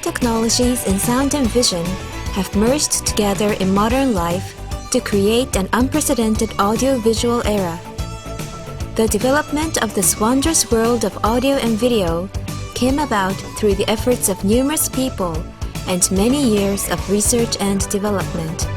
technologies in sound and vision have merged together in modern life to create an unprecedented audio-visual era. The development of this wondrous world of audio and video came about through the efforts of numerous people and many years of research and development.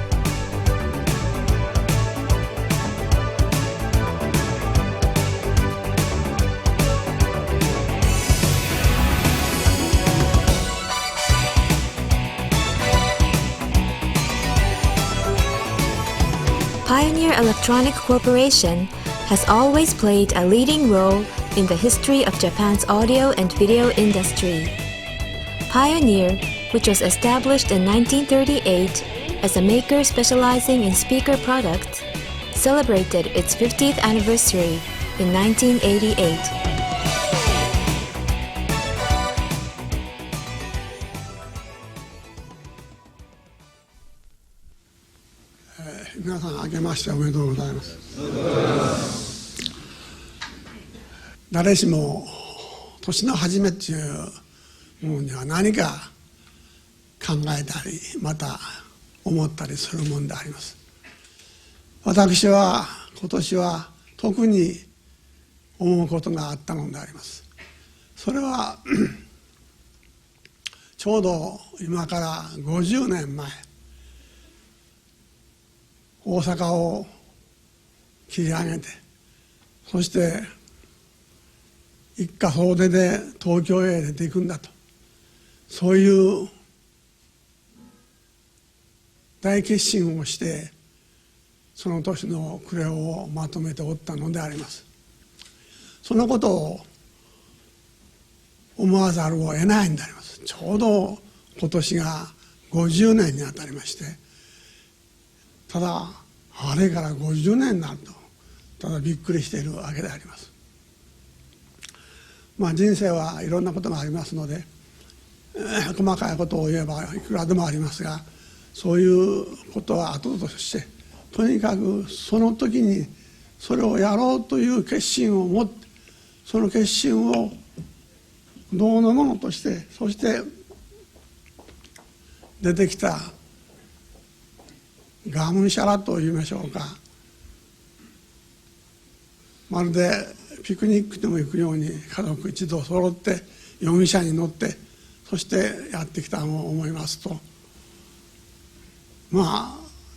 Pioneer Electronic Corporation has always played a leading role in the history of Japan's audio and video industry. Pioneer, which was established in 1938 as a maker specializing in speaker products, celebrated its 50th anniversary in 1988. Minasan, 明けましておめでとうございます。誰しも年の初めっていうものには何か考えたりまた思ったりするものであります。私は今年は特に思うことがあったのであります。それはちょうど今から50年前、大阪を切り上げて、そして一家総出で東京へ出ていくんだと、そういう大決心をしてその年の暮れをまとめておったのであります。そのことを思わざるを得ないんであります。ちょうど今年が50年にあたりまして、ただあれから50年になるとただびっくりしているわけであります。人生はいろんなことがありますので、細かいことを言えばいくらでもありますが、そういうことは後として、とにかくその時にそれをやろうという決心を持って、その決心を道のものとして、そして出てきたがむしゃらと言いましょうか、まるでピクニックでも行くように家族一同揃って容疑者に乗って、そしてやってきたのを思いますと、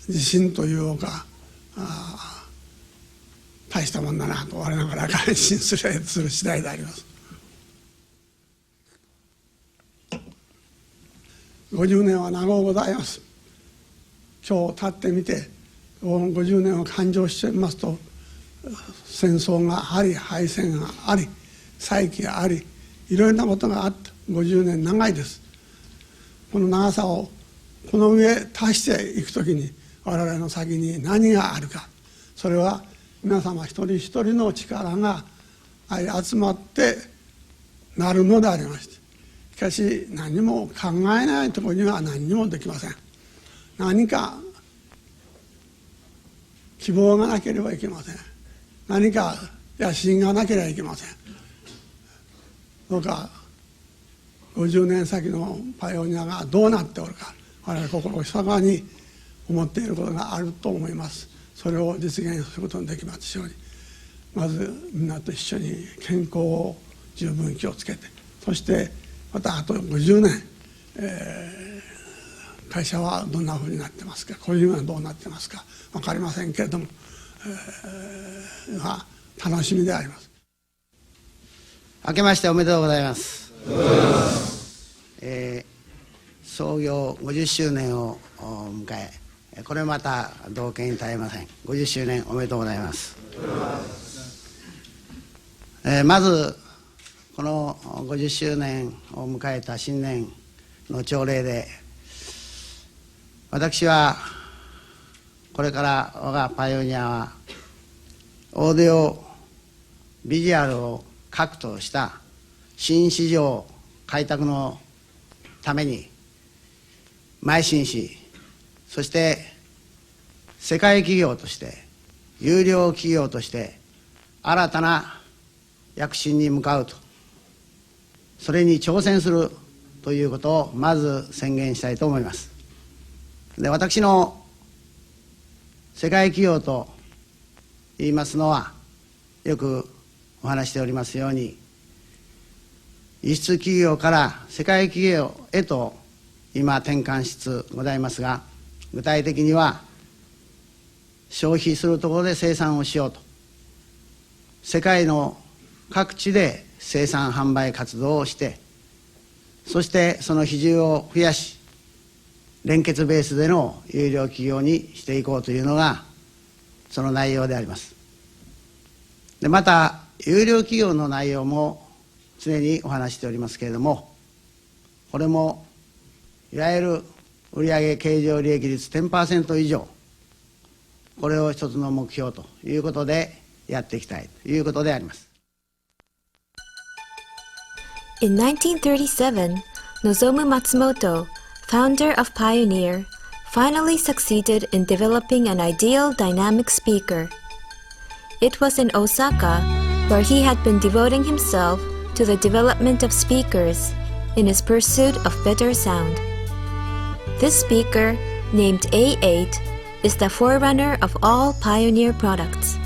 自信というか大したもんだなと我ながら感心する次第であります。50年は長うございます。今日立ってみて50年を勘定してみますと、戦争があり、敗戦があり、再起があり、いろいろなことがあった50年長いです。この長さをこの上足していくときに我々の先に何があるか、それは皆様一人一人の力が集まってなるのでありまして、しかし何も考えないところには何にもできません。何か希望がなければいけません。何か野心がなければいけません。どうか50年先のパイオニアがどうなっておるか、我々心をひかに思っていることがあると思います。それを実現することができますように、まずみんなと一緒に健康を十分気をつけて、そしてまたあと50年、会社はどんなふうになってますか、個人はどうなってますか分かりませんけれども、楽しみであります。明けましておめでとうございます。創業50周年を迎え、これまた同県に絶えません。50周年おめでとうございます。まずこの50周年を迎えた新年の朝礼で、私はこれから我がパイオニアはオーディオビジュアルを核とした新市場開拓のために邁進し、そして世界企業として優良企業として新たな躍進に向かうと、それに挑戦するということをまず宣言したいと思います。で、私の世界企業と言いますのは、よくお話しておりますように、輸出企業から世界企業へと今転換しつつございますが、具体的には消費するところで生産をしようと、世界の各地で生産販売活動をして、そしてその比重を増やし、連結ベースでの優良企業にしていこうというのがその内容であります。で、また優良企業の内容も常にお話しておりますけれども、これもいわゆる売上経常利益率 10% 以上、これを一つの目標ということでやっていきたいということであります。In 1937, Nozomu Matsumoto, founder of Pioneer, finally succeeded in developing an ideal dynamic speaker. It was in Osaka, where he had been devoting himself to the development of speakers in his pursuit of better sound. This speaker, named A8, is the forerunner of all Pioneer products.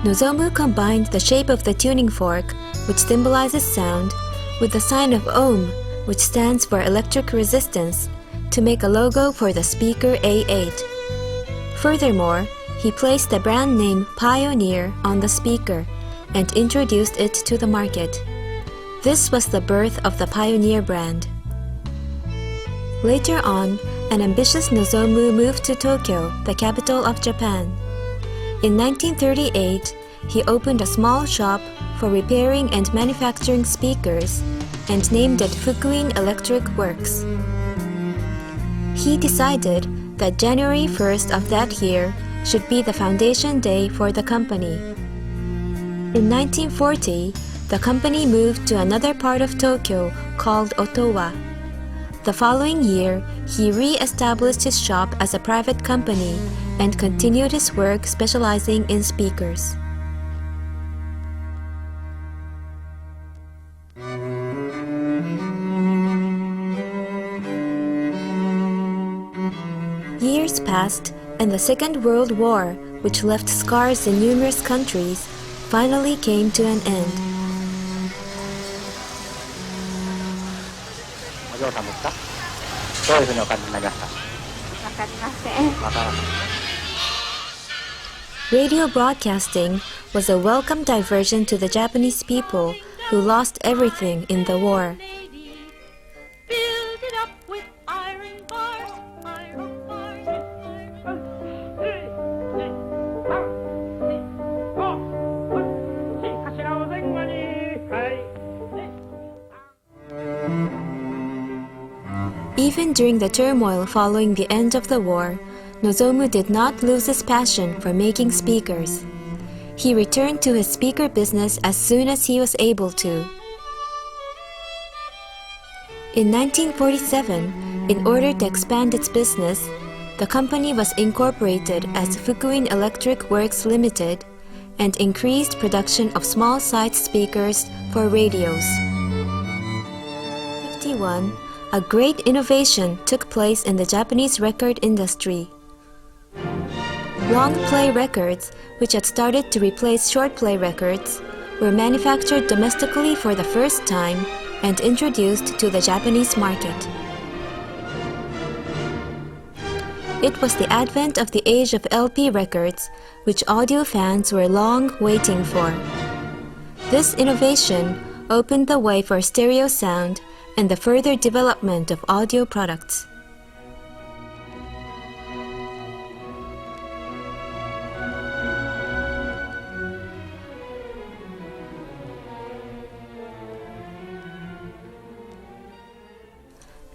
Nozomu combined the shape of the tuning fork, which symbolizes sound, with the sign of ohm, which stands for electric resistance, to make a logo for the speaker A8. Furthermore, he placed the brand name Pioneer on the speaker and introduced it to the market. This was the birth of the Pioneer brand. Later on, an ambitious Nozomu moved to Tokyo, the capital of Japan. In 1938, he opened a small shop for repairing and manufacturing speakers and named it Fukuin Electric Works. He decided that January 1st of that year should be the foundation day for the company. In 1940, the company moved to another part of Tokyo called Otowa. The following year, he re-established his shop as a private company and continued his work specializing in speakers. Years passed, and the Second World War, which left scars in numerous countries, finally came to an end. お嬢さんですか？どういうふうにお感じになりました？わかりません。わからない。 Radio broadcasting was a welcome diversion to the Japanese people who lost everything in the war. Build it up with iron bars, iron bars, Even during the turmoil following the end of the war, Nozomu did not lose his passion for making speakers. He returned to his speaker business as soon as he was able to. In 1947, in order to expand its business, the company was incorporated as Fukuin Electric Works Limited and increased production of small-sized speakers for radios. 51. A great innovation took place in the Japanese record industry. Long play records, which had started to replace short play records, were manufactured domestically for the first time and introduced to the Japanese market. It was the advent of the age of LP records, which audio fans were long waiting for. This innovation opened the way for stereo sound and the further development of audio products.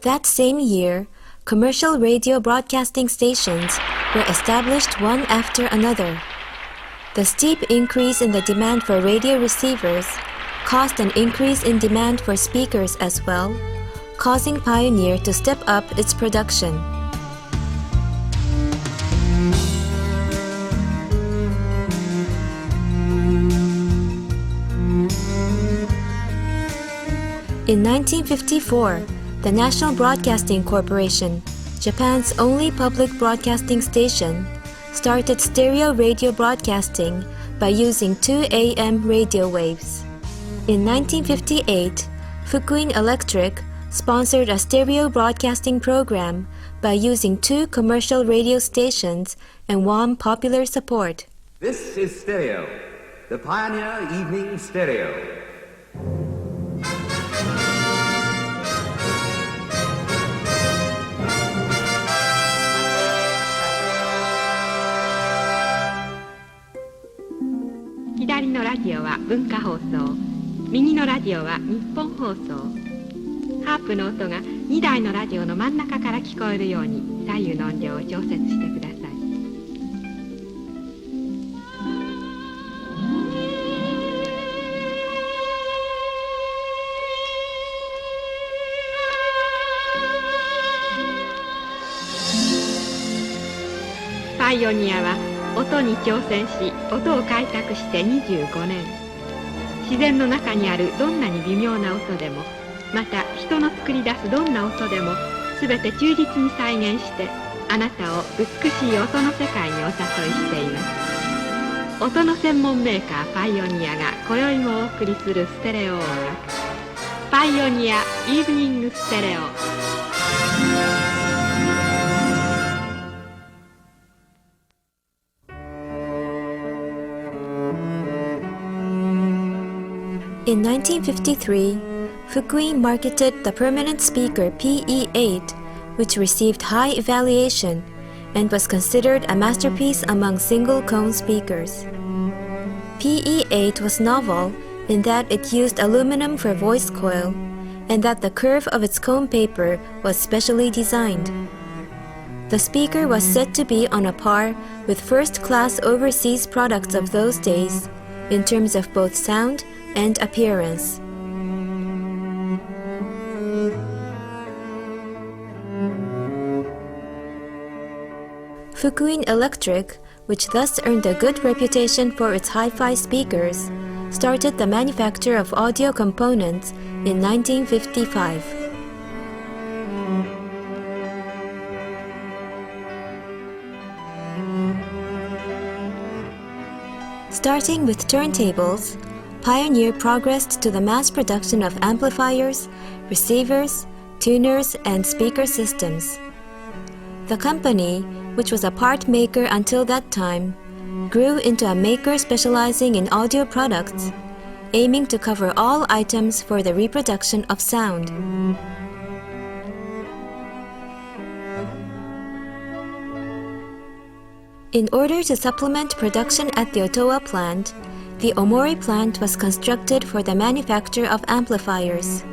That same year, commercial radio broadcasting stations were established one after another. The steep increase in the demand for radio receivers caused an increase in demand for speakers as well, causing Pioneer to step up its production. In 1954, the National Broadcasting Corporation, Japan's only public broadcasting station, started stereo radio broadcasting by using 2 AM radio waves. In 1958, Fukuin Electric sponsored a stereo broadcasting program by using 2 commercial radio stations and won popular support. This is Stereo, the Pioneer Evening Stereo.左のラジオは文化放送、右のラジオは日本放送。ハープの音が2台のラジオの真ん中から聞こえるように左右の音量を調節してください。パイオニアは音に挑戦し、音を開拓して25年。自然の中にあるどんなに微妙な音でも、また人の作り出すどんな音でも全て忠実に再現して、あなたを美しい音の世界にお誘いしています。音の専門メーカーパイオニアが今宵もお送りするステレオ音楽、パイオニアイーブニングステレオ。In 1953, Fukuin marketed the permanent speaker PE8, which received high evaluation and was considered a masterpiece among single-cone speakers. PE8 was novel in that it used aluminum for voice coil and that the curve of its cone paper was specially designed. The speaker was said to be on a par with first-class overseas products of those days in terms of both sound and appearance. Fukuin Electric, which thus earned a good reputation for its hi-fi speakers, started the manufacture of audio components in 1955. Starting with turntables, Pioneer progressed to the mass production of amplifiers, receivers, tuners, and speaker systems. The company, which was a part maker until that time, grew into a maker specializing in audio products, aiming to cover all items for the reproduction of sound. In order to supplement production at the Ottawa plant, the Omori plant was constructed for the manufacture of amplifiers,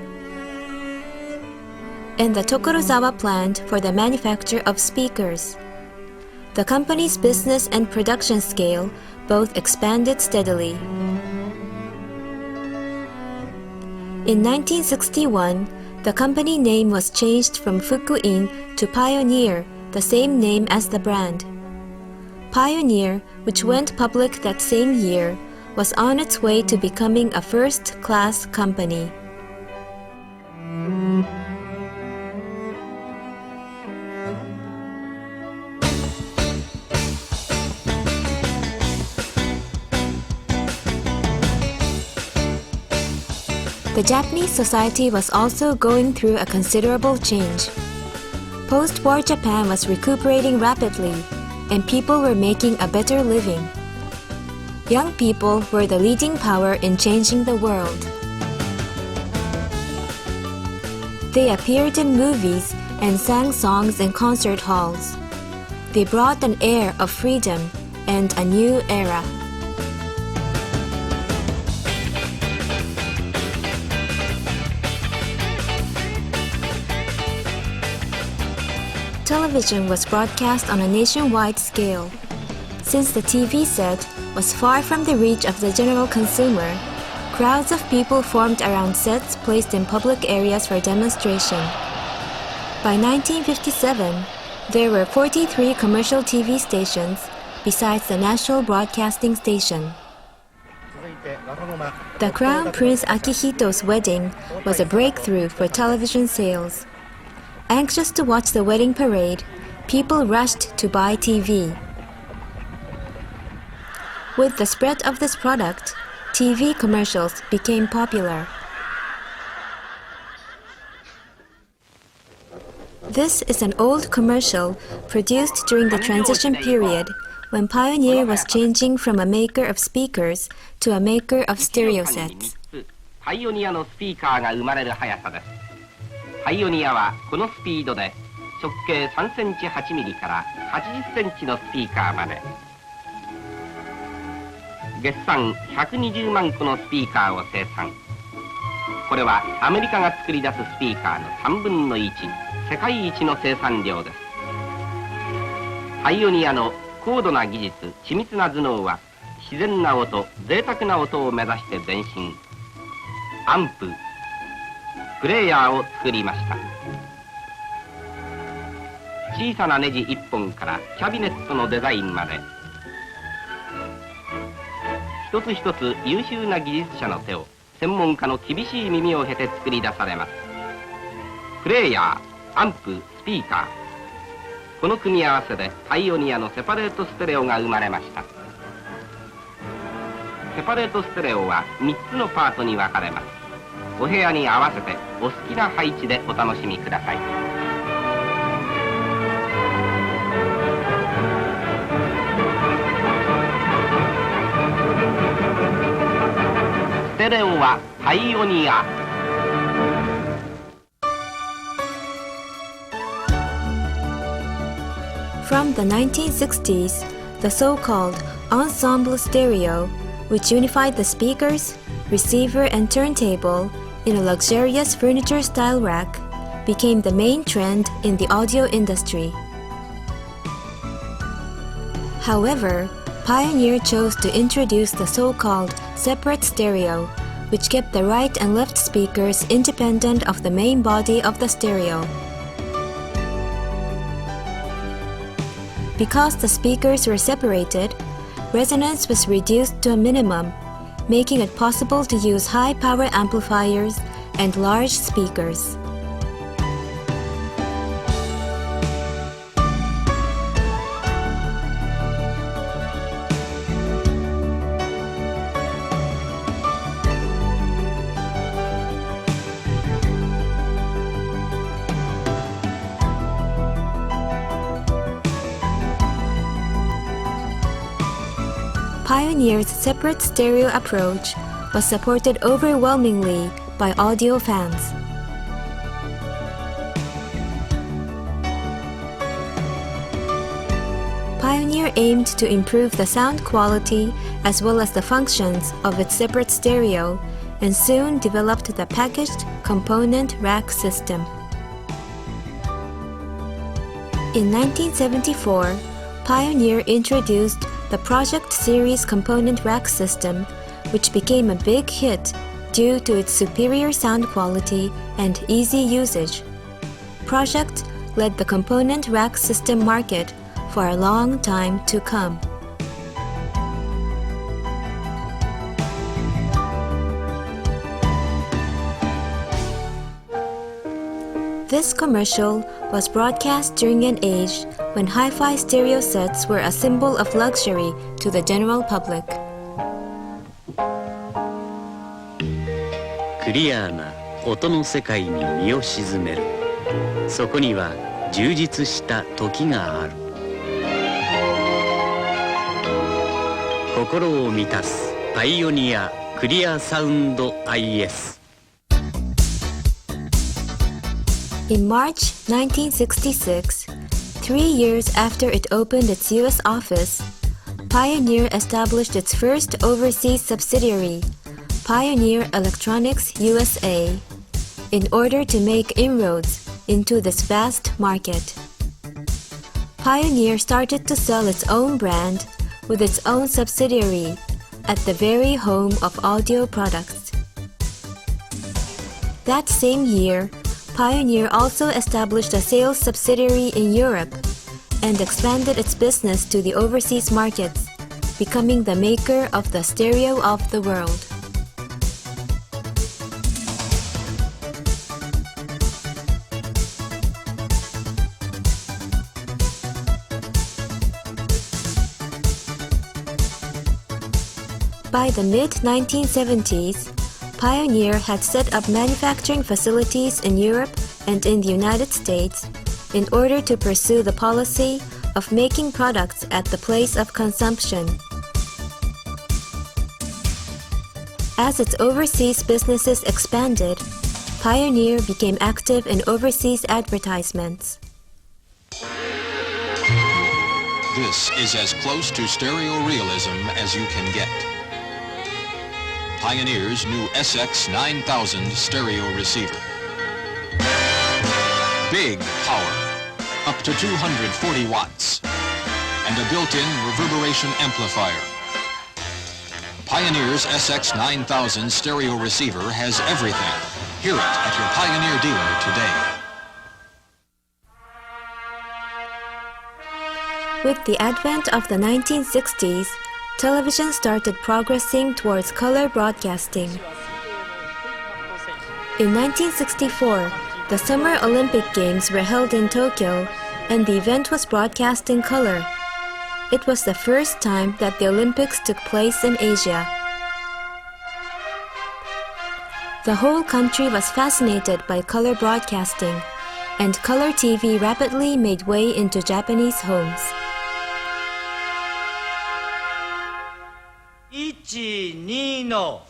and the Tokorozawa plant for the manufacture of speakers. The company's business and production scale both expanded steadily. In 1961, the company name was changed from Fukuin to Pioneer, the same name as the brand. Pioneer, which went public that same year, was on its way to becoming a first-class company. The Japanese society was also going through a considerable change. Post-war Japan was recuperating rapidly, and people were making a better living. Young people were the leading power in changing the world. They appeared in movies and sang songs in concert halls. They brought an air of freedom and a new era. Television was broadcast on a nationwide scale. Since the TV set was far from the reach of the general consumer, crowds of people formed around sets placed in public areas for demonstration. By 1957, there were 43 commercial TV stations besides the National Broadcasting Station. 続いて The Crown Prince Akihito's wedding was a breakthrough for television sales. Anxious to watch the wedding parade, people rushed to buy TV. With the spread of this product, TV commercials became popular. This is an old commercial produced during the transition period when Pioneer was changing from a maker of speakers to a maker of stereo sets. パイオニアのスピーカーが生まれる速さです。パイオニアはこのスピードで直径3センチ8ミリから80センチのスピーカーまで月産120万個のスピーカーを生産。これはアメリカが作り出すスピーカーの3分の1、世界一の生産量です。パイオニアの高度な技術、緻密な頭脳は自然な音、贅沢な音を目指して前進。アンプ、プレイヤーを作りました。小さなネジ1本からキャビネットのデザインまで一つ一つ優秀な技術者の手を専門家の厳しい耳を経て作り出されます。プレイヤー、アンプ、スピーカー、この組み合わせでパイオニアのセパレートステレオが生まれました。セパレートステレオは3つのパートに分かれます。お部屋に合わせてお好きな配置でお楽しみください。ステレオはパイオニア。From the 1960s, the so-called ensemble stereo, which unified the speakers, receiver and turntable in a luxurious furniture-style rack, became the main trend in the audio industry. However, Pioneer chose to introduce the so-called separate stereo, which kept the right and left speakers independent of the main body of the stereo. Because the speakers were separated, resonance was reduced to a minimum, making it possible to use high-power amplifiers and large speakers. Pioneer's separate stereo approach was supported overwhelmingly by audio fans. Pioneer aimed to improve the sound quality as well as the functions of its separate stereo and soon developed the packaged component rack system. In 1974, Pioneer introduced the Project Series component rack system, which became a big hit due to its superior sound quality and easy usage. Project led the component rack system market for a long time to come. This commercial was broadcast during an age when hi-fi stereo sets were a symbol of luxury to the general public. クリアな音の世界に身を沈める。そこには充実した時がある。心を満たすパイオニアクリアサウンド IS。 In March 1966, 3 years after it opened its U.S. office, Pioneer established its first overseas subsidiary, Pioneer Electronics USA, in order to make inroads into this vast market. Pioneer started to sell its own brand with its own subsidiary at the very home of audio products. That same year, Pioneer also established a sales subsidiary in Europe and expanded its business to the overseas markets, becoming the maker of the stereo of the world. by the mid-1970s, Pioneer had set up manufacturing facilities in Europe and in the United States in order to pursue the policy of making products at the place of consumption. As its overseas businesses expanded, Pioneer became active in overseas advertisements. This is as close to stereo realism as you can get. Pioneer's new SX 9000 stereo receiver. Big power, up to 240 watts, and a built-in reverberation amplifier. Pioneer's SX 9000 stereo receiver has everything. Hear it at your Pioneer dealer today. With the advent of the 1960s, television started progressing towards color broadcasting. In 1964, the Summer Olympic Games were held in Tokyo, and the event was broadcast in color. It was the first time that the Olympics took place in Asia. The whole country was fascinated by color broadcasting, and color TV rapidly made way into Japanese homes. 1、2の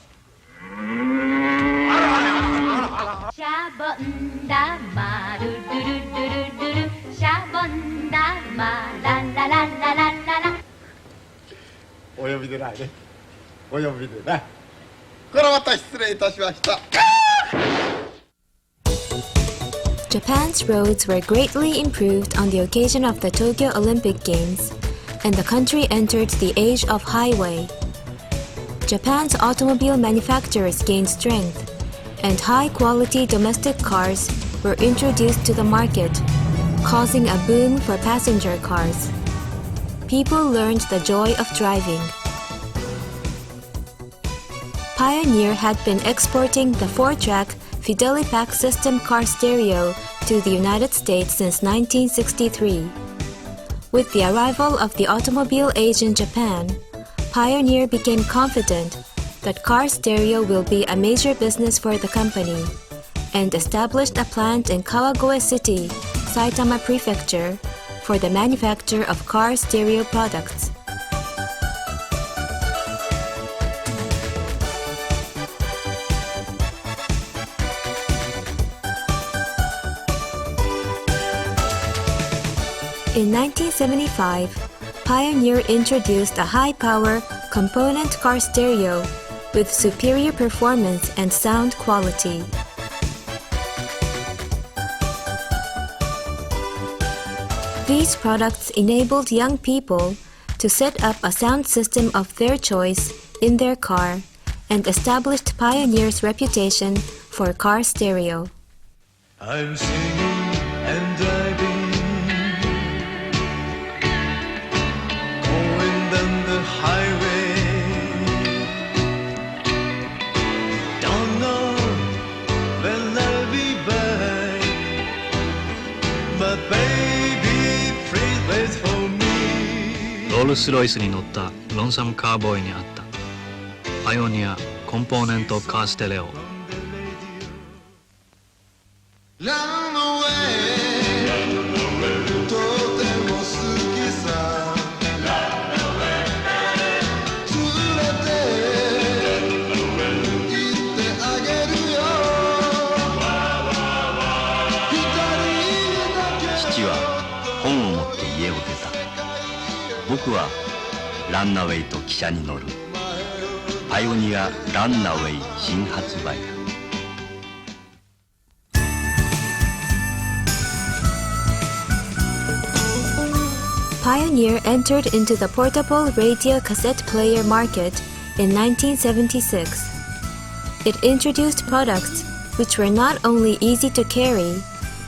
シャボン玉ルルルルルルルシャボン玉ラララララララお呼びでないねお呼びでないこれはまた失礼いたしました Japan's roads were greatly improved on the occasion of the Tokyo Olympic Games, and the country entered the age of highway. Japan's automobile manufacturers gained strength, and high-quality domestic cars were introduced to the market, causing a boom for passenger cars. People learned the joy of driving. Pioneer had been exporting the 4-track Fidelipack system car stereo to the United States since 1963. With the arrival of the automobile age in Japan, Pioneer became confident that car stereo will be a major business for the company, and established a plant in Kawagoe City, Saitama Prefecture, for the manufacture of car stereo products. In 1975, Pioneer introduced a high-power component car stereo with superior performance and sound quality. These products enabled young people to set up a sound system of their choice in their car and established Pioneer's reputation for car stereo. I'm singing and driving, going down the highway. Don't know when I'll be back, but baby, please wait for me. ロールスロイスに乗ったロンサムカーボーイにあったパイオニアコンポーネントカーステレオ。僕はランナウェイと汽車に乗る。パイオニアランナウェイ新発売。Pioneer entered into the portable radio cassette player market in 1976. It introduced products which were not only easy to carry,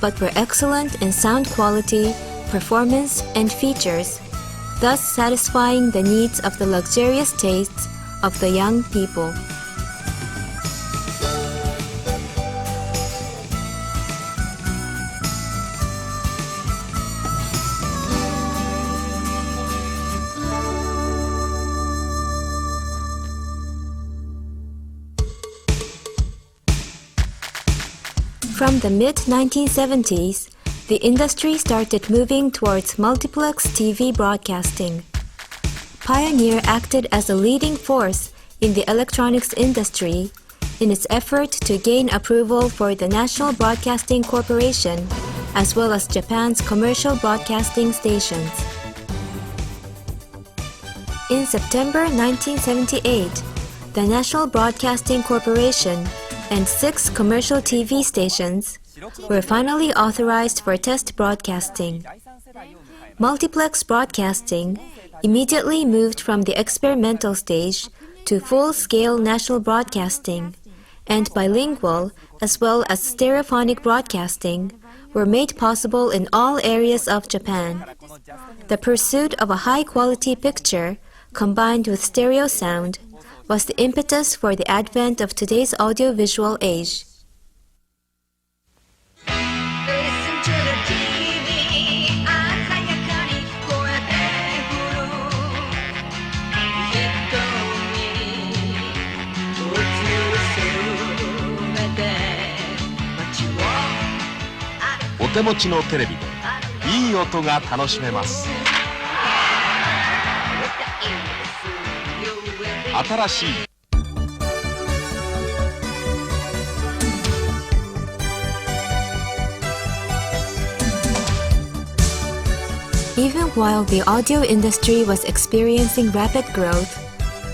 but were excellent in sound quality, performance, and features, thus satisfying the needs of the luxurious tastes of the young people. From the mid-1970s, the industry started moving towards multiplex TV broadcasting. Pioneer acted as a leading force in the electronics industry in its effort to gain approval for the National Broadcasting Corporation as well as Japan's commercial broadcasting stations. In September 1978, the National Broadcasting Corporation and 6 commercial TV stations were finally authorized for test broadcasting. Multiplex broadcasting immediately moved from the experimental stage to full-scale national broadcasting, and bilingual as well as stereophonic broadcasting were made possible in all areas of Japan. The pursuit of a high-quality picture combined with stereo sound was the impetus for the advent of today's audiovisual age.お手持ちのテレビでいい音が楽しめます。新しいEven while the audio industry was experiencing rapid growth,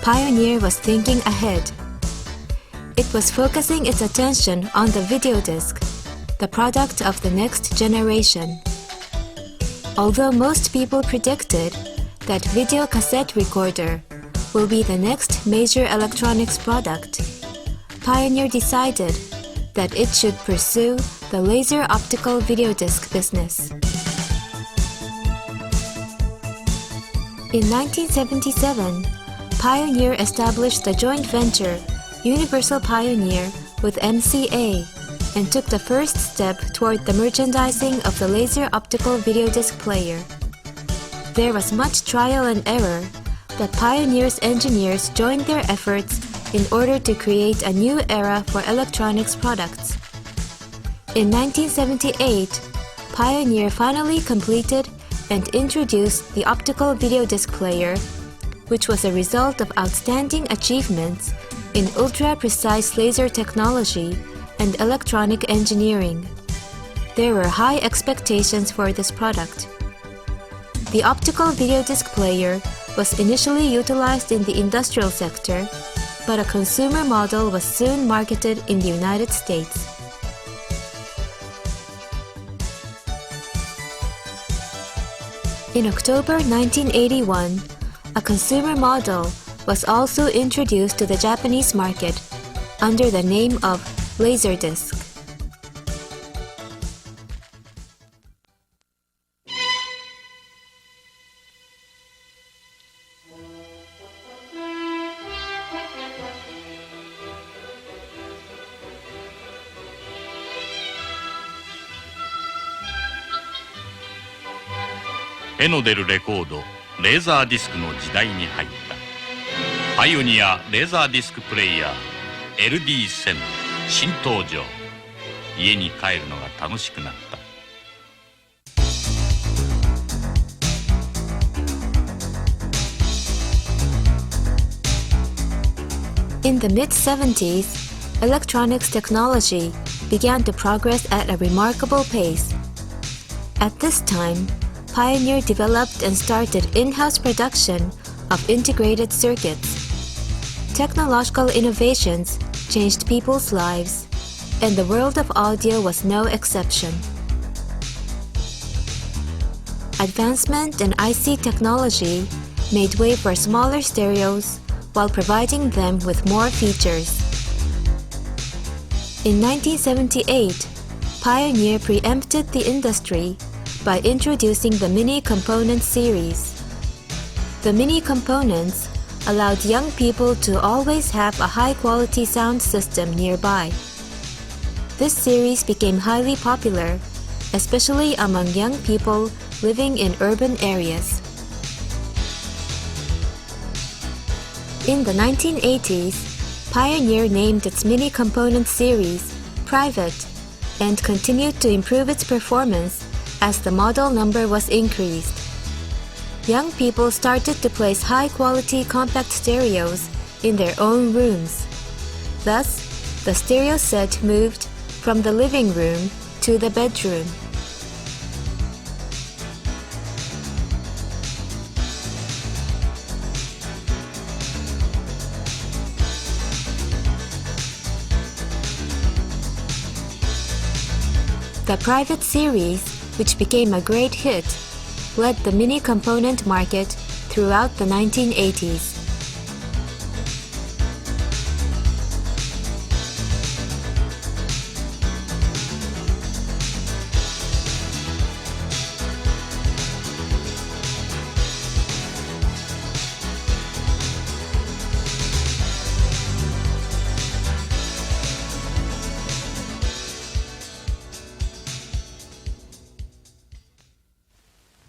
Pioneer was thinking ahead. It was focusing its attention on the video disc, the product of the next generation. Although most people predicted that video cassette recorder will be the next major electronics product, Pioneer decided that it should pursue the laser optical video disc business. In 1977, Pioneer established the joint venture Universal Pioneer with MCA and took the first step toward the merchandising of the laser optical video disc player. There was much trial and error, but Pioneer's engineers joined their efforts in order to create a new era for electronics products. In 1978, Pioneer finally completed and introduced the optical video disc player, which was a result of outstanding achievements in ultra-precise laser technology and electronic engineering. There were high expectations for this product. The optical video disc player was initially utilized in the industrial sector, but a consumer model was soon marketed in the United States. In October 1981, a consumer model was also introduced to the Japanese market under the name of Laserdisc.「絵の出るレコードレーザーディスクの時代に入った」「パイオニアレーザーディスクプレイヤー LD1000 新登場」「家に帰るのが楽しくなった」In the mid-70s, electronics technology began to progress at a remarkable pace. At this time, Pioneer developed and started in-house production of integrated circuits. Technological innovations changed people's lives, and the world of audio was no exception. Advancement in IC technology made way for smaller stereos while providing them with more features. In 1978, Pioneer preempted the industry by introducing the Mini Components series. The Mini Components allowed young people to always have a high-quality sound system nearby. This series became highly popular, especially among young people living in urban areas. In the 1980s, Pioneer named its Mini Components series Private and continued to improve its performance as the model number was increased. Young people started to place high-quality compact stereos in their own rooms. Thus, the stereo set moved from the living room to the bedroom. The Private series, which became a great hit, led the mini component market throughout the 1980s.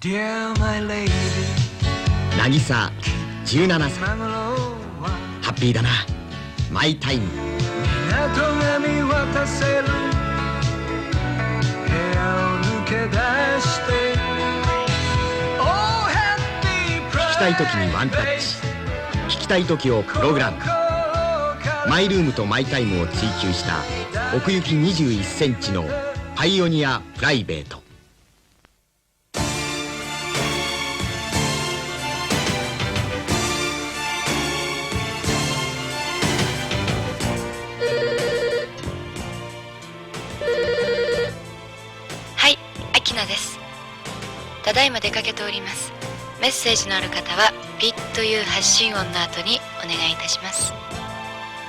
Dear my lady 渚17歳ハッピーだなマイタイム港が見渡せる部屋を抜け出して聞きたい時にワンタッチ聞きたい時をプログラムマイルームとマイタイムを追求した奥行き21センチのパイオニアプライベートただいま出かけております。メッセージのある方はピッという発信音の後にお願いいたします。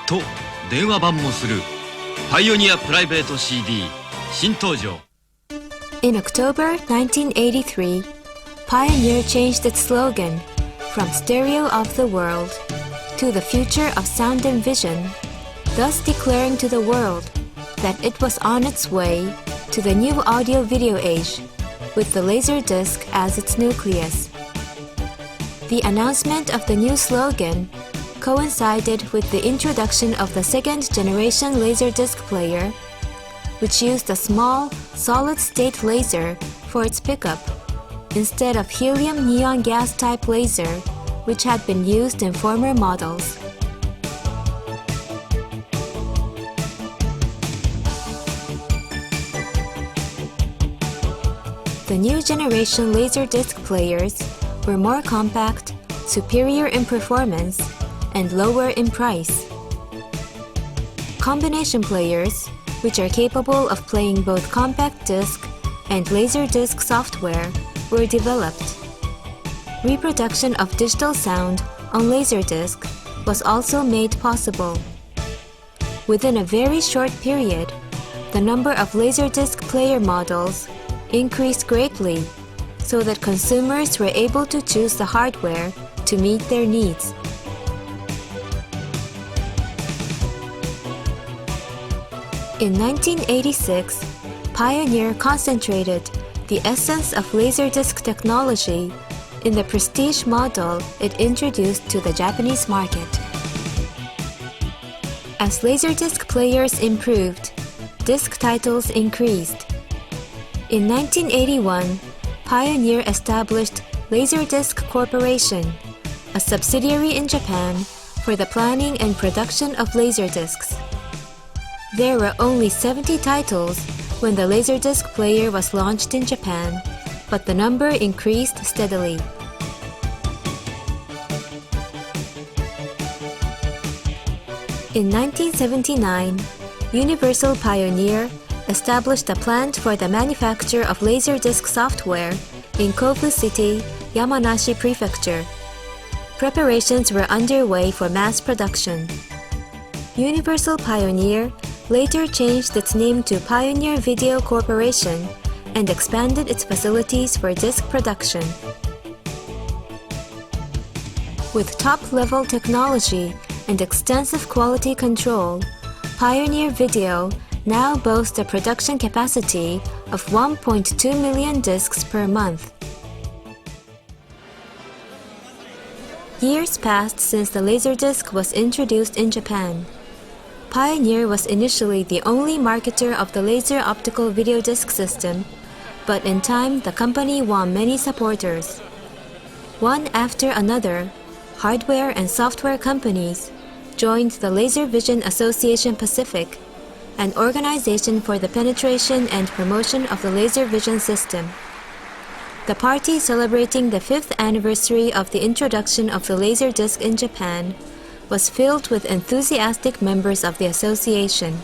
と電話番もするパイオニアプライベート CD 新登場。 In October 1983, Pioneer changed its slogan from Stereo of the World to the Future of Sound and Vision, thus declaring to the world that it was on its way to the new audio-video age with the Laserdisc as its nucleus. The announcement of the new slogan coincided with the introduction of the second-generation Laserdisc player, which used a small, solid-state laser for its pickup, instead of helium neon gas-type laser, which had been used in former models. The new generation Laserdisc players were more compact, superior in performance, and lower in price. Combination players, which are capable of playing both compact disc and Laserdisc software, were developed. Reproduction of digital sound on Laserdisc was also made possible. Within a very short period, the number of Laserdisc player models increased greatly, so that consumers were able to choose the hardware to meet their needs. In 1986, Pioneer concentrated the essence of Laserdisc technology in the prestige model it introduced to the Japanese market. As Laserdisc players improved, disc titles increased. In 1981, Pioneer established Laserdisc Corporation, a subsidiary in Japan for the planning and production of Laserdiscs. There were only 70 titles when the Laserdisc player was launched in Japan, but the number increased steadily. In 1979, Universal Pioneer established a plant for the manufacture of Laserdisc software in Kofu City, Yamanashi Prefecture. Preparations were underway for mass production. Universal Pioneer later changed its name to Pioneer Video Corporation and expanded its facilities for disc production. With top-level technology and extensive quality control, Pioneer Video now boasts a production capacity of 1.2 million discs per month. Years passed since the Laserdisc was introduced in Japan. Pioneer was initially the only marketer of the laser optical video disc system, but in time the company won many supporters. One after another, hardware and software companies joined the Laser Vision Association Pacific, an organization for the penetration and promotion of the laser vision system. The party celebrating the 5th anniversary of the introduction of the Laserdisc in Japan was filled with enthusiastic members of the association.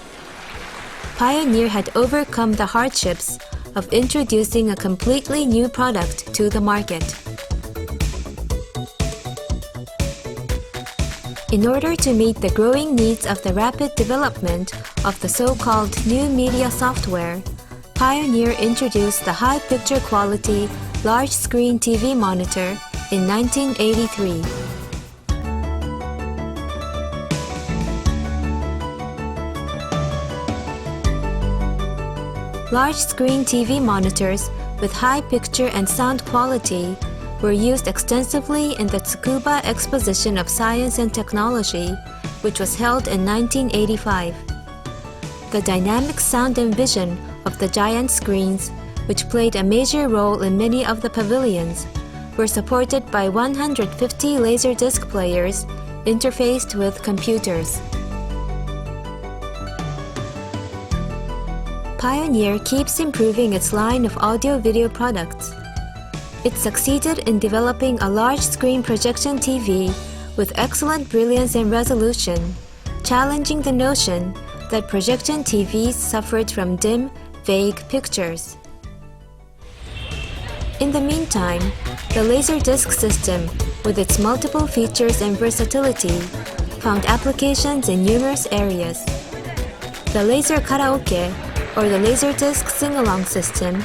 Pioneer had overcome the hardships of introducing a completely new product to the market. In order to meet the growing needs of the rapid development of the so-called new media software, Pioneer introduced the high picture quality large-screen TV monitor in 1983. Large-screen TV monitors with high picture and sound quality were used extensively in the Tsukuba Exposition of Science and Technology, which was held in 1985. The dynamic sound and vision of the giant screens, which played a major role in many of the pavilions, were supported by 150 Laserdisc players interfaced with computers. Pioneer keeps improving its line of audio-video products. It succeeded in developing a large-screen projection TV with excellent brilliance and resolution, challenging the notion that projection TVs suffered from dim, vague pictures. In the meantime, the Laserdisc system, with its multiple features and versatility, found applications in numerous areas. The laser karaoke, or the Laserdisc sing-along system,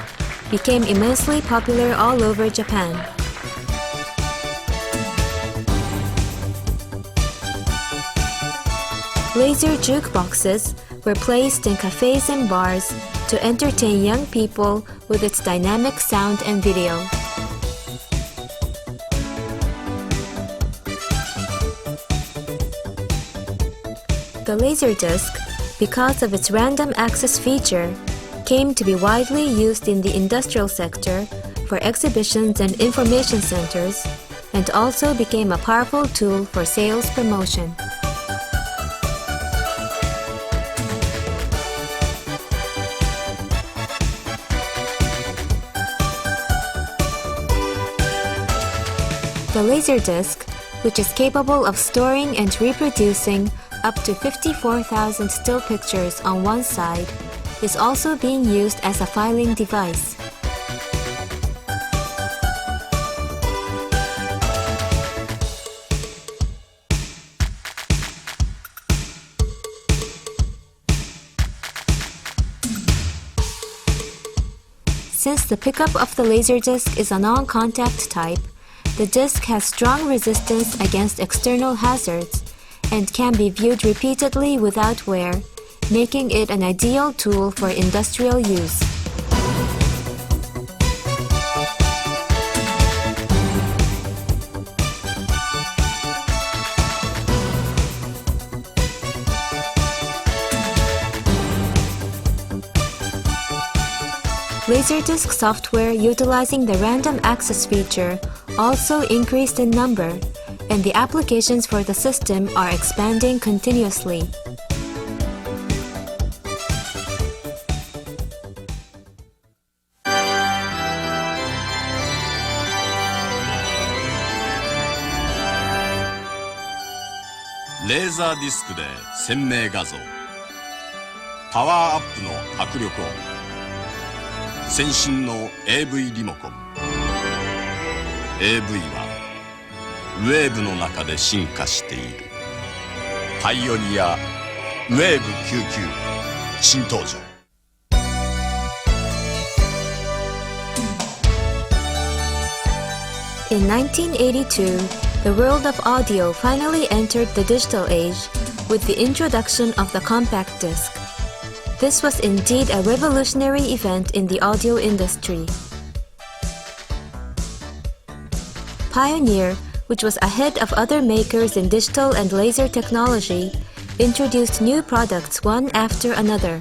became immensely popular all over Japan. Laser jukeboxes were placed in cafes and bars to entertain young people with its dynamic sound and video. The Laserdisc, because of its random access feature, came to be widely used in the industrial sector for exhibitions and information centers, and also became a powerful tool for sales promotion. The Laserdisc, which is capable of storing and reproducing up to 54,000 still pictures on one side, is also being used as a filing device. Since the pickup of the Laserdisc is a non-contact type, the disc has strong resistance against external hazards and can be viewed repeatedly without wear, making it an ideal tool for industrial use. Laserdisc software utilizing the random access feature also increased in number, and the applications for the system are expanding continuously. Laser disc で鮮明画像、パワーアップの迫力音、先進の AV リモコン。 AV はウェーブの中で進化している。パイオニアウェーブ99新登場。In 1982, the world of audio finally entered the digital age with the introduction of the compact disc. This was indeed a revolutionary event in the audio industry. Pioneer, which was ahead of other makers in digital and laser technology, introduced new products one after another.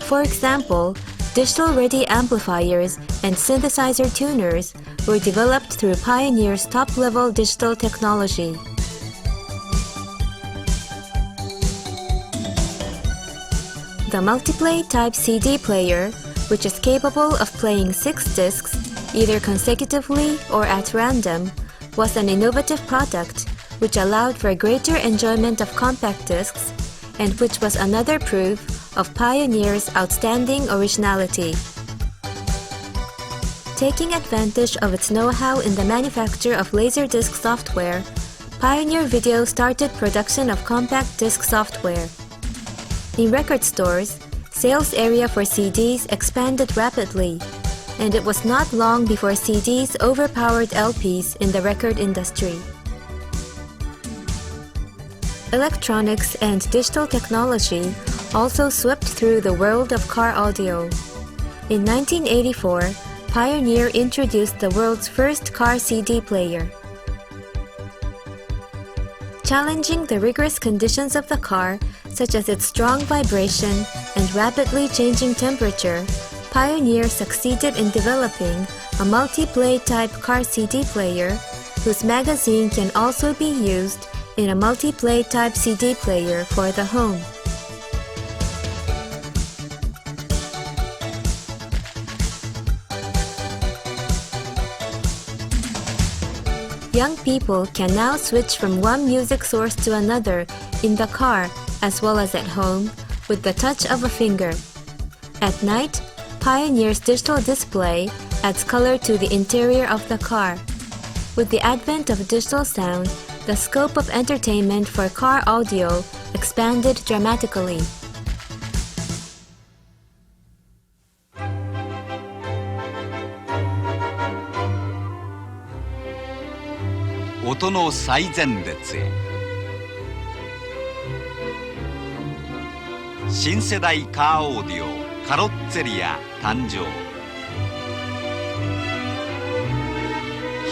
For example, digital-ready amplifiers and synthesizer tuners were developed through Pioneer's top-level digital technology. The multiplay type CD player, which is capable of playing 6 discs either consecutively or at random, was an innovative product which allowed for greater enjoyment of compact discs and which was another proof of Pioneer's outstanding originality. Taking advantage of its know-how in the manufacture of Laserdisc software, Pioneer Video started production of compact disc software. In record stores, sales area for CDs expanded rapidly, and it was not long before CDs overpowered LPs in the record industry. Electronics and digital technology also swept through the world of car audio. In 1984, Pioneer introduced the world's first car CD player. Challenging the rigorous conditions of the car, such as its strong vibration and rapidly changing temperature, Pioneer succeeded in developing a multi-play type car CD player whose magazine can also be used in a multi-play type CD player for the home. Young people can now switch from one music source to another in the car as well as at home with the touch of a finger. At night, Pioneer's digital display adds color to the interior of the car. With the advent of digital sound, the scope of entertainment for car audio expanded dramatically.音の最前列へ。新世代カーオーディオカロッツェリア誕生。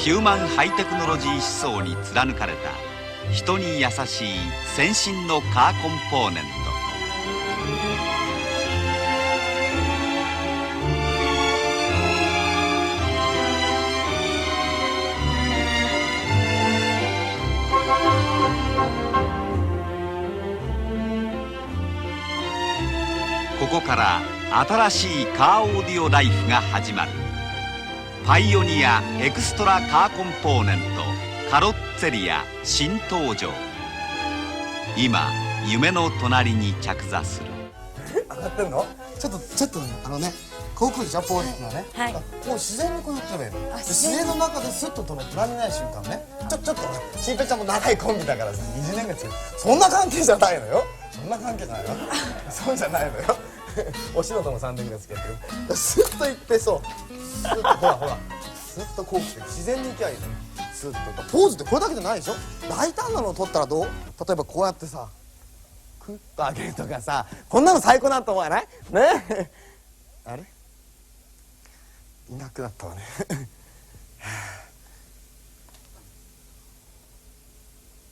ヒューマンハイテクノロジー思想に貫かれた人に優しい先進のカーコンポーネント。ここから新しいカーオーディオライフが始まる。パイオニアエクストラカーコンポーネントカロッツェリア新登場。今夢の隣に着座する。上がってんの？ちょっとこう来るでしょ、ポーズってのはね、はい、もう自然にこうやってればいいの。自然の中でスッと止めて何ない瞬間ね、ちょっと新平ちゃんも長いコンビだから20年ぐらいつける。そんな関係じゃないのよ。そんな関係じゃないよ。そうじゃないのよ。お仕事も3年ぐらいつけてる。スッといってそうスッとほらスッとこう来て自然に行きゃいいのよ。スッとポーズってこれだけじゃないでしょ。大胆なのを取ったらどう？例えばこうやってさクッと上げるとかさ、こんなの最高だと思わないね。あれいなくなったわね。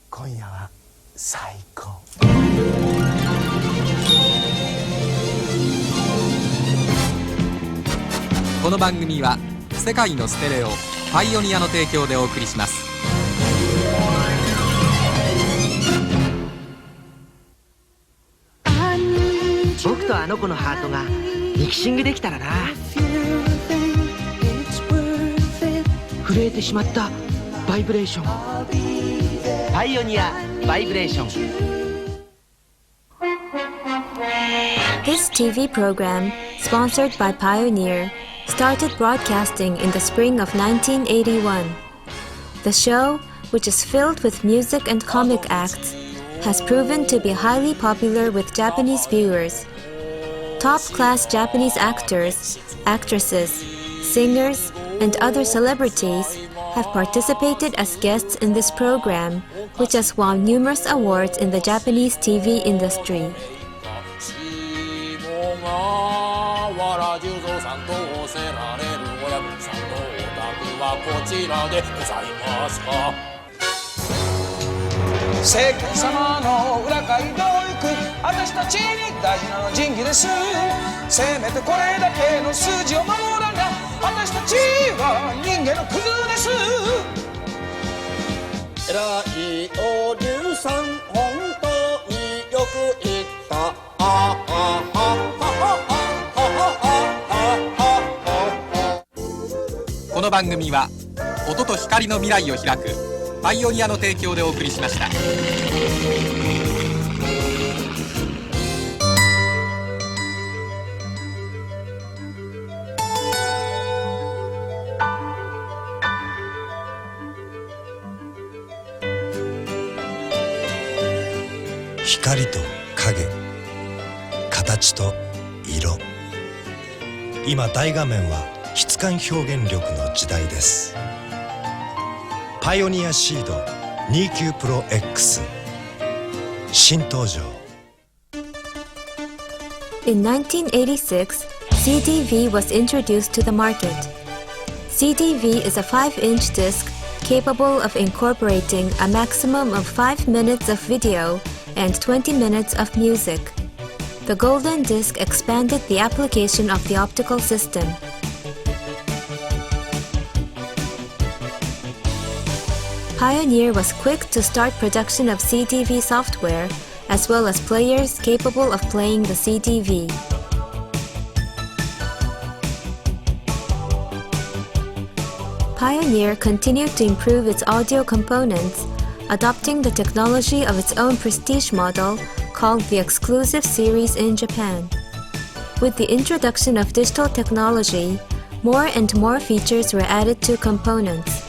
今夜は最高。この番組は世界のステレオパイオニアの提供でお送りします。僕とあの子のハートがミキシングできたらな。震えてしまったバイブレーション。パイオニアバイブレーション。This TV program, sponsored by Pioneer, started broadcasting in the spring of 1981. The show, which is filled with music and comic acts, has proven to be highly popular with Japanese viewers. Top-class Japanese actors, actresses, singers, and other celebrities have participated as guests in this program, which has won numerous awards in the Japanese TV industry. こちらでございますか。政権様の裏街道行く私たちに大事なの仁義です。せめてこれだけの数字を守らな私たちは人間のクズです。偉いお龍さん本当によく言った。この番組は音と光の未来を開くパイオニアの提供でお送りしました。光と影、形と色、今大画面は質感表現力の時代です。パイオニアシード29プロ X 新登場。 In 1986, CDV was introduced to the market. CDV is a 5-inch disc capable of incorporating a maximum of 5 minutes of video and 20 minutes of music. The golden disc expanded the application of the optical system. Pioneer was quick to start production of CDV software, as well as players capable of playing the CDV. Pioneer continued to improve its audio components, adopting the technology of its own prestige model called the Exclusive Series in Japan. With the introduction of digital technology, more and more features were added to components.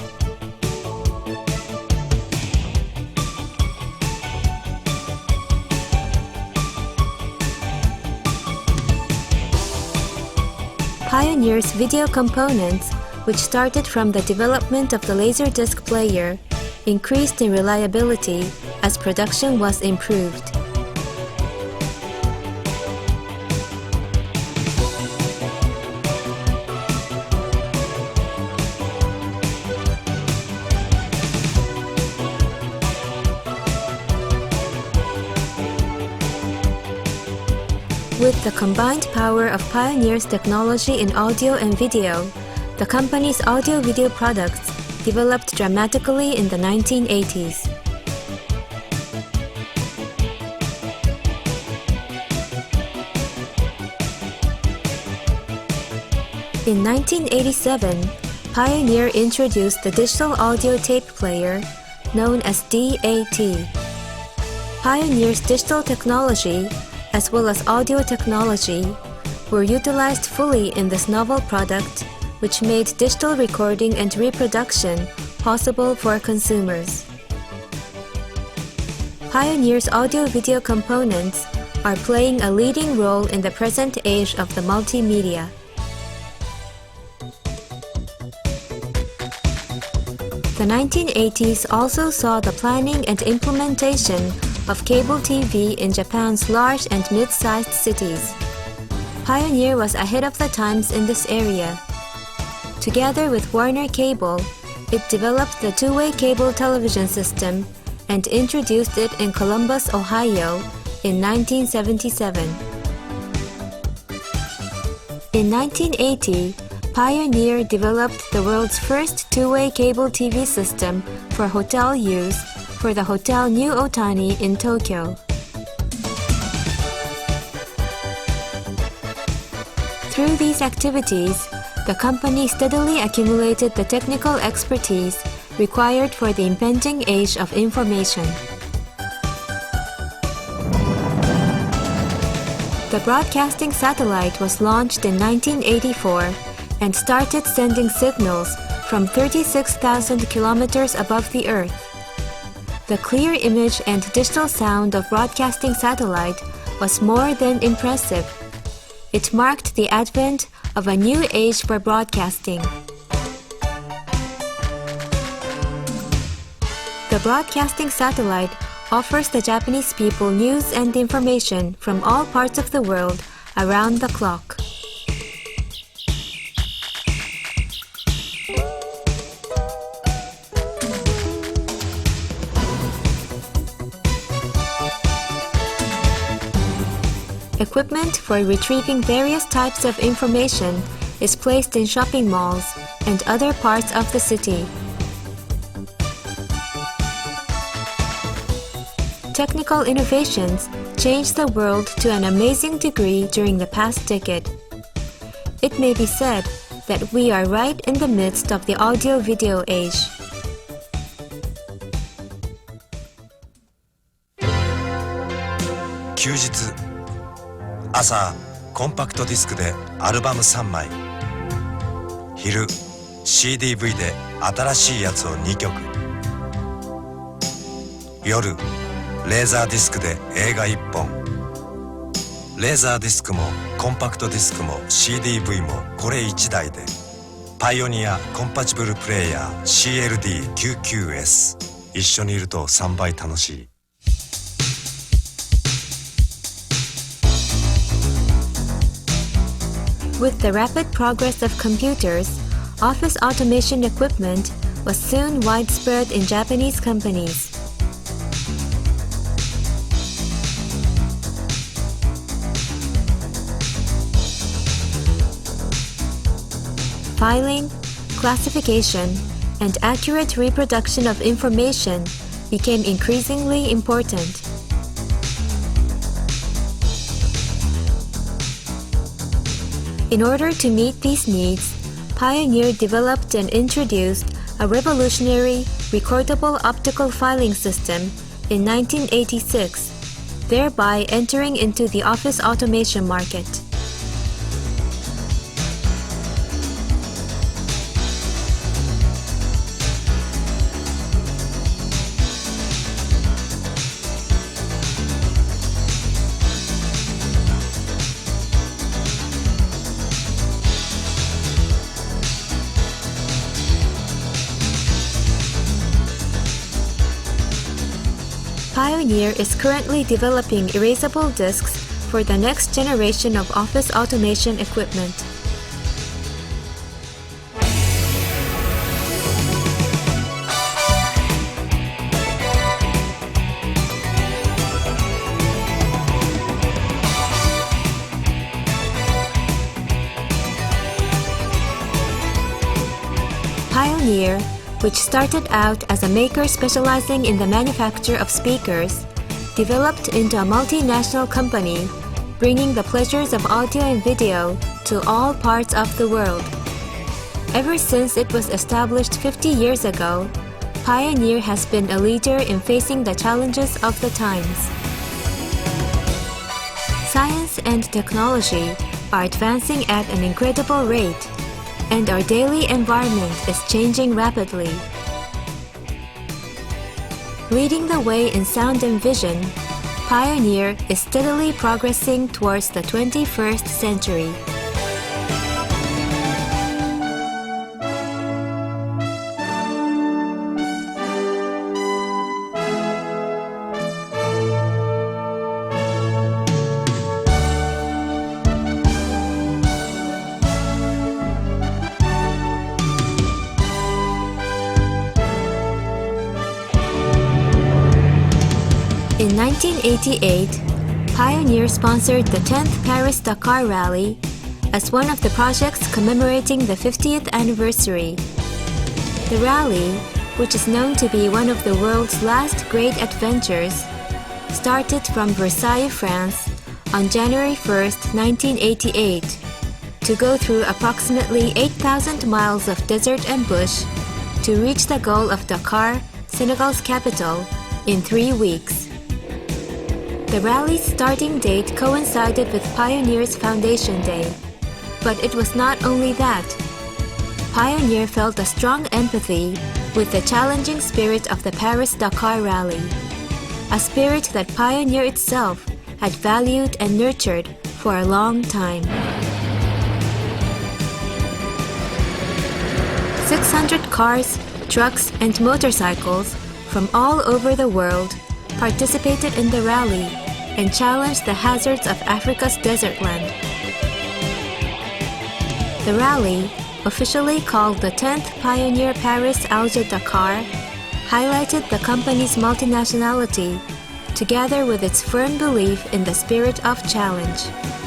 Pioneer's video components, which started from the development of the Laserdisc player, increased in reliability as production was improved. With the combined power of Pioneer's technology in audio and video, the company's audio-video products developed dramatically in the 1980s. In 1987, Pioneer introduced the digital audio tape player known as DAT. Pioneer's digital technology, as well as audio technology, were utilized fully in this novel product, which made digital recording and reproduction possible for consumers. Pioneer's audio-video components are playing a leading role in the present age of the multimedia. The 1980s also saw the planning and implementation of cable TV in Japan's large and mid-sized cities. Pioneer was ahead of the times in this area. Together with Warner Cable, it developed the two-way cable television system and introduced it in Columbus, Ohio in 1977. In 1980, Pioneer developed the world's first two-way cable TV system for hotel use for the Hotel New Otani in Tokyo. Through these activities, the company steadily accumulated the technical expertise required for the impending age of information. The broadcasting satellite was launched in 1984 and started sending signals from 36,000 kilometers above the Earth. The clear image and digital sound of broadcasting satellite was more than impressive. It marked the advent of a new age for broadcasting. The broadcasting satellite offers the Japanese people news and information from all parts of the world around the clock. equipment for retrieving various types of information is placed in shopping malls and other parts of the city. Technical innovations changed the world to an amazing degree during the past decade. It may be said that we are right in the midst of the audio-video age. 休日朝コンパクトディスクでアルバム3枚、昼 CDV で新しいやつを2曲、夜レーザーディスクで映画1本。レーザーディスクもコンパクトディスクも CDV もこれ1台で、パイオニアコンパチブルプレイヤー CLD99S、 一緒にいると3倍楽しい。With the rapid progress of computers, office automation equipment was soon widespread in Japanese companies. Filing, classification, and accurate reproduction of information became increasingly important. In order to meet these needs, Pioneer developed and introduced a revolutionary recordable optical filing system in 1986, thereby entering into the office automation market. Pioneer is currently developing erasable discs for the next generation of office automation equipment. Pioneer, which started out as a maker specializing in the manufacture of speakers, developed into a multinational company, bringing the pleasures of audio and video to all parts of the world. Ever since it was established 50 years ago, Pioneer has been a leader in facing the challenges of the times. Science and technology are advancing at an incredible rate, and our daily environment is changing rapidly. Leading the way in sound and vision, Pioneer is steadily progressing towards the 21st century. In 1988, Pioneer sponsored the 10th Paris-Dakar Rally as one of the projects commemorating the 50th anniversary. The rally, which is known to be one of the world's last great adventures, started from Versailles, France on January 1st, 1988, to go through approximately 8,000 miles of desert and bush to reach the goal of Dakar, Senegal's capital, in 3 weeks. The rally's starting date coincided with Pioneer's Foundation Day, but it was not only that. Pioneer felt a strong empathy with the challenging spirit of the Paris-Dakar Rally, a spirit that Pioneer itself had valued and nurtured for a long time. 600 cars, trucks, and motorcycles from all over the world participated in the rally and challenged the hazards of Africa's desert land. The rally, officially called the 10th Pioneer Paris-Alger Dakar, highlighted the company's multinationality together with its firm belief in the spirit of challenge.